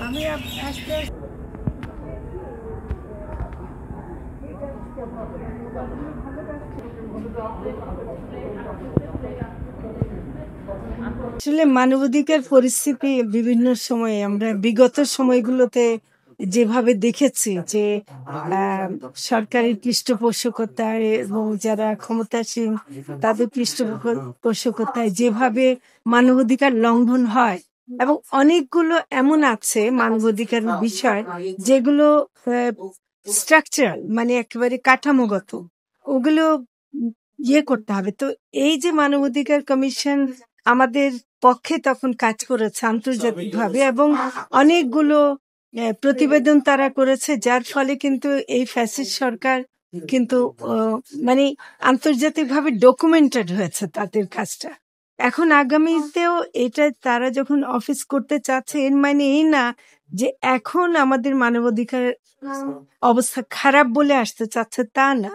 আমি আসতে আসলে মানবাধিকার পরিস্থিতি বিভিন্ন সময়ে আমরা বিগত সময়গুলোতে যেভাবে দেখেছি যে সরকারি পৃষ্ঠপোষকতায় এবং যারা ক্ষমতাসীন তাদের পৃষ্ঠপোষকতায় যেভাবে মানবাধিকার লঙ্ঘন হয় এবং অনেকগুলো এমন আছে মানবাধিকার বিষয় যেগুলো স্ট্রাকচারাল মানে একেবারে কাঠামোগত ওগুলো করতে হবে। তো এই যে মানবাধিকার কমিশন আমাদের পক্ষে তখন কাজ করেছে আন্তর্জাতিকভাবে এবং অনেকগুলো প্রতিবেদন তারা করেছে, যার ফলে কিন্তু এই ফ্যাসিস্ট সরকার কিন্তু মানে আন্তর্জাতিকভাবে ডকুমেন্টেড হয়েছে তাদের কাজটা। এখন আগামীতেও এটা তারা যখন অফিস করতে চাচ্ছে এর মানে এই না যে এখন আমাদের মানবাধিকার অবস্থা খারাপ বলে আসতে চাচ্ছে, তা না।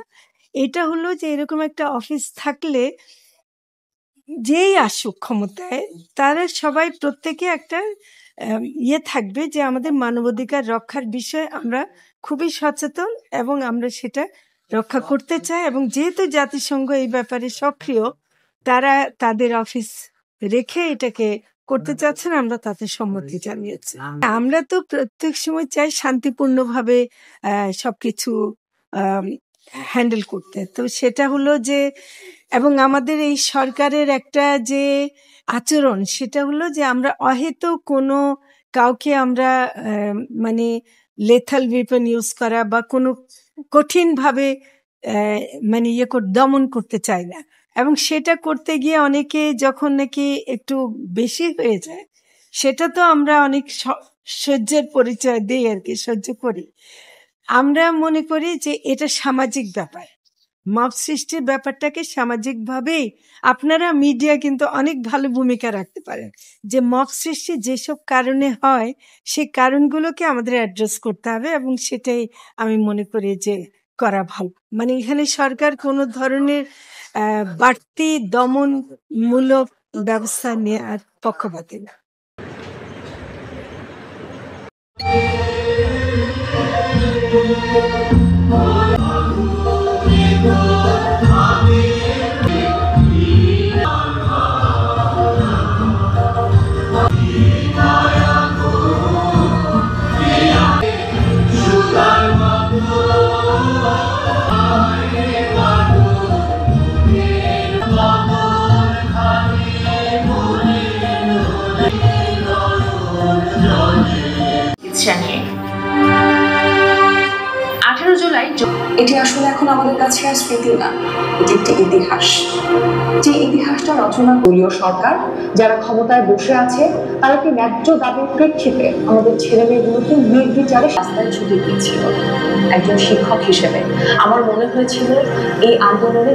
এটা হলো যে এরকম একটা অফিস থাকলে যেই আসুক ক্ষমতায় তারা সবাই প্রত্যেকে একটা থাকবে যে আমাদের মানবাধিকার রক্ষার বিষয়ে আমরা খুবই সচেতন এবং আমরা সেটা রক্ষা করতে চাই। এবং যেহেতু জাতিসংঘ এই ব্যাপারে সক্রিয়, তারা তাদের অফিস রেখে এটাকে করতে চাচ্ছেন, আমরা তাতে সম্মতি জানিয়েছি। আমরা তো প্রত্যেক সময় চাই শান্তিপূর্ণভাবে সবকিছু হ্যান্ডেল করতে। তো সেটা হলো যে এবং আমাদের এই সরকারের একটা যে আচরণ সেটা হলো যে আমরা অহেতুক কোনো কাউকে আমরা মানে লেথাল ওয়েপন ইউজ করা বা কোনো কঠিনভাবে মানে দমন করতে চাই না। এবং সেটা করতে গিয়ে অনেকে যখন নাকি একটু বেশি হয়ে যায় সেটা তো আমরা অনেক সহ্যের পরিচয় দিই আর কি, সহ্য করি। আমরা মনে করি যে এটা সামাজিক ব্যাপার, মব সৃষ্টির ব্যাপারটাকে সামাজিকভাবেই আপনারা মিডিয়া কিন্তু অনেক ভালো ভূমিকা রাখতে পারেন। যে মব সৃষ্টি যেসব কারণে হয় সেই কারণগুলোকে আমাদের অ্যাড্রেস করতে হবে এবং সেটাই আমি মনে করি যে করা ভালো। মানে এখানে সরকার কোনো ধরনের বাড়তি দমনমূলক ব্যবস্থা নেওয়ার পক্ষপাতী না। নিয়ে 18 জুলাই এটি আসলে এখন আমাদের কাছে আর স্মৃতি না, এটি একটি ইতিহাস। যে ইতিহাসটা রচনা দলীয় সরকার যারা ক্ষমতায় বসে আছে তারা কি ন্যায্য দাবির প্রেক্ষিতে আমাদের ছেলে মেয়েগুলোকে নির্বিচারে রাস্তায় ছুটে দিয়েছিল। একজন শিক্ষক হিসেবে আমার মনে হয়েছিল এই আন্দোলনে